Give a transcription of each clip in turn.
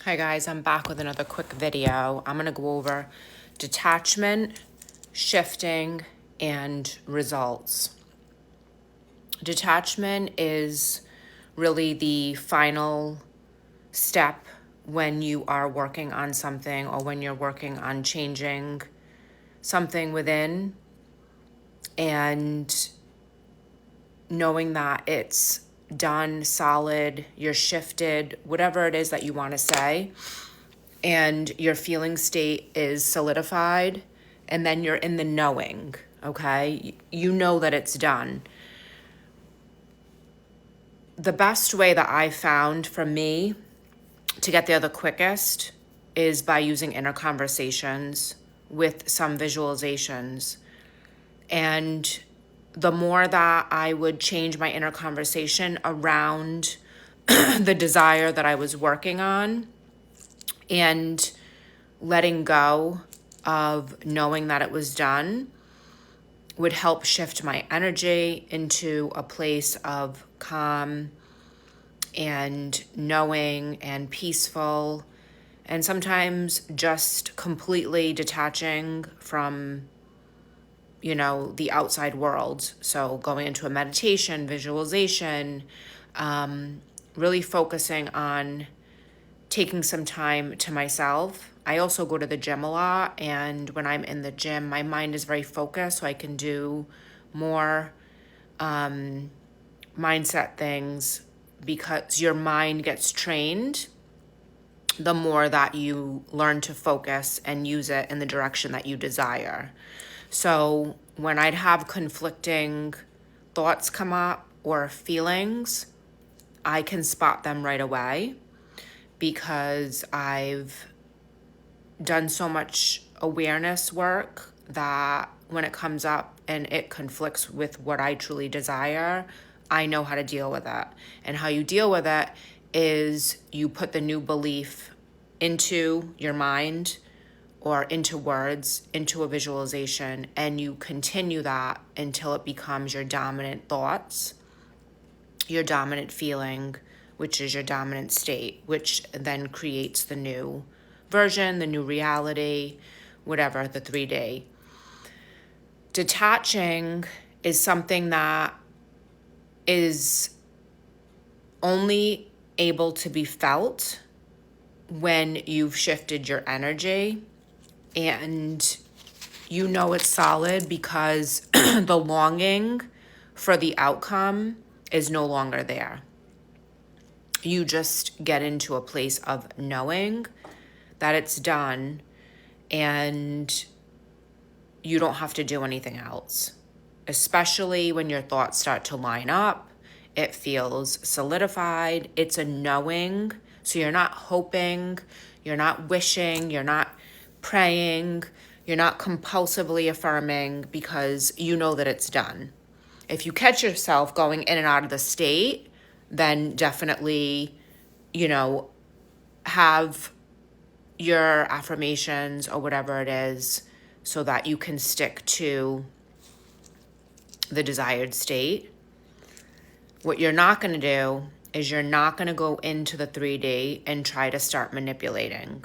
Hi guys, I'm back with another quick video. I'm gonna go over detachment, shifting, and results. Detachment is really the final step when you are working on something or when you're working on changing something within, and knowing that it's done, solid, you're shifted, whatever it is that you want to say, and your feeling state is solidified, and then you're in the knowing, okay? You know that it's done. The best way that I found for me to get there the quickest is by using inner conversations with some visualizations. And the more that I would change my inner conversation around the desire that I was working on and letting go of knowing that it was done, would help shift my energy into a place of calm and knowing and peaceful, and sometimes just completely detaching from the outside world. So going into a meditation, visualization, really focusing on taking some time to myself. I also go to the gym a lot, and when I'm in the gym, my mind is very focused, so I can do more mindset things, because your mind gets trained the more that you learn to focus and use it in the direction that you desire. So when I'd have conflicting thoughts come up or feelings, I can spot them right away because I've done so much awareness work that when it comes up and it conflicts with what I truly desire, I know how to deal with it. And how you deal with it is you put the new belief into your mind or into words, into a visualization, and you continue that until it becomes your dominant thoughts, your dominant feeling, which is your dominant state, which then creates the new version, the new reality, whatever, the 3D. Detaching is something that is only able to be felt when you've shifted your energy, and you know it's solid because the longing for the outcome is no longer there. You just get into a place of knowing that it's done, and you don't have to do anything else. Especially when your thoughts start to line up, it feels solidified. It's a knowing. So you're not hoping, you're not wishing, you're not praying, you're not compulsively affirming, because you know that it's done. If you catch yourself going in and out of the state, then definitely, have your affirmations or whatever it is so that you can stick to the desired state. What you're not going to do is you're not going to go into the 3D and try to start manipulating.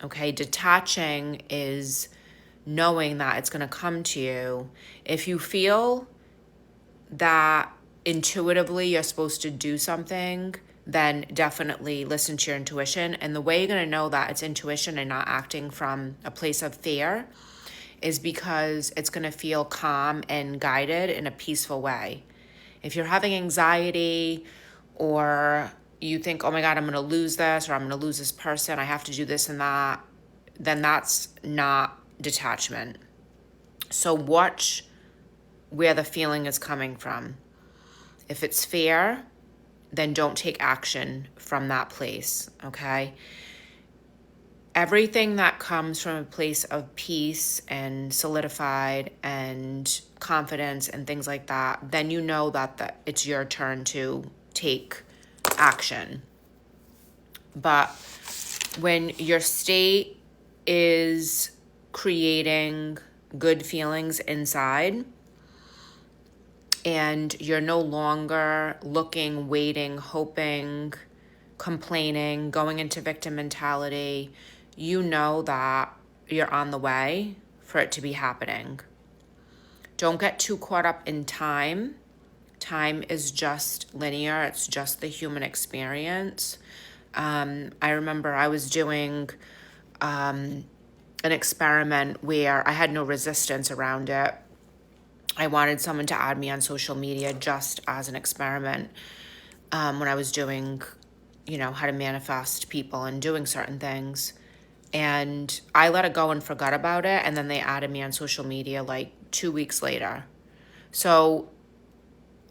Okay, detaching is knowing that it's going to come to you. If you feel that intuitively you're supposed to do something, then definitely listen to your intuition. And the way you're going to know that it's intuition and not acting from a place of fear is because it's going to feel calm and guided in a peaceful way. If you're having anxiety, or you think, oh my God, I'm going to lose this, or I'm going to lose this person, I have to do this and that, then that's not detachment. So watch where the feeling is coming from. If it's fear, then don't take action from that place, okay? Everything that comes from a place of peace and solidified and confidence and things like that, then you know that it's your turn to take action. But when your state is creating good feelings inside, and you're no longer looking, waiting, hoping complaining, going into victim mentality, you know that you're on the way for it to be happening. Don't get too caught up in time. Time is just linear. It's just the human experience. I remember I was doing an experiment where I had no resistance around it. I wanted someone to add me on social media just as an experiment when I was doing, how to manifest people and doing certain things. And I let it go and forgot about it. And then they added me on social media like 2 weeks later. So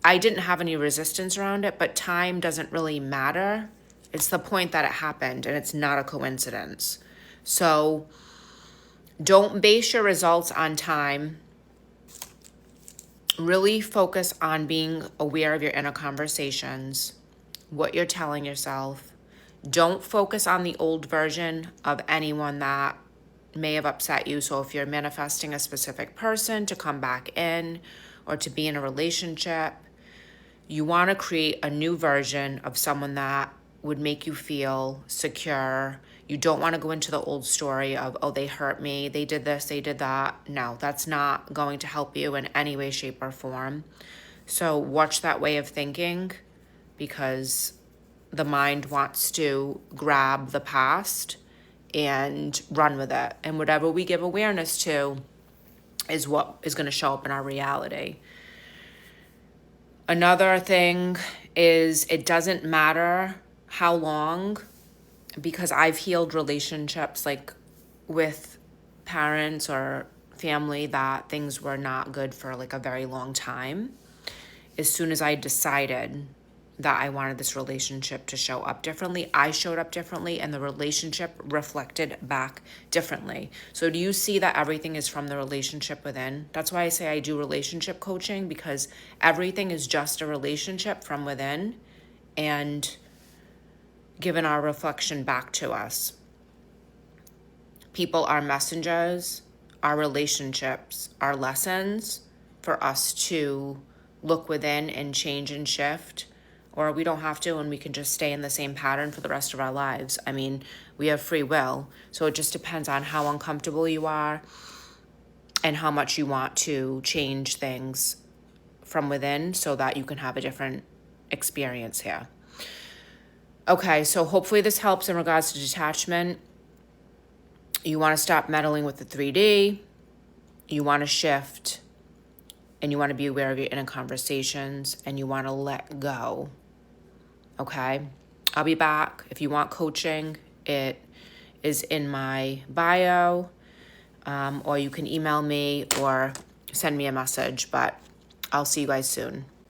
I didn't have any resistance around it, but time doesn't really matter. It's the point that it happened, and it's not a coincidence. So don't base your results on time. Really focus on being aware of your inner conversations, what you're telling yourself. Don't focus on the old version of anyone that may have upset you. So if you're manifesting a specific person to come back in or to be in a relationship, you want to create a new version of someone that would make you feel secure. You don't want to go into the old story of, oh, they hurt me, they did this, they did that. No, that's not going to help you in any way, shape, or form. So watch that way of thinking, because the mind wants to grab the past and run with it. And whatever we give awareness to is what is going to show up in our reality. Another thing is, it doesn't matter how long, because I've healed relationships like with parents or family that things were not good for like a very long time. As soon as I decided that I wanted this relationship to show up differently, I showed up differently, and the relationship reflected back differently. So do you see that everything is from the relationship within? That's why I say I do relationship coaching, because everything is just a relationship from within and given our reflection back to us. People are messengers, our relationships are lessons for us to look within and change and shift. Or we don't have to, and we can just stay in the same pattern for the rest of our lives. I mean, we have free will, so it just depends on how uncomfortable you are and how much you want to change things from within so that you can have a different experience here. Okay, so hopefully this helps in regards to detachment. You want to stop meddling with the 3D. You want to shift, and you want to be aware of your inner conversations, and you want to let go. Okay, I'll be back. If you want coaching, it is in my bio, or you can email me or send me a message, but I'll see you guys soon.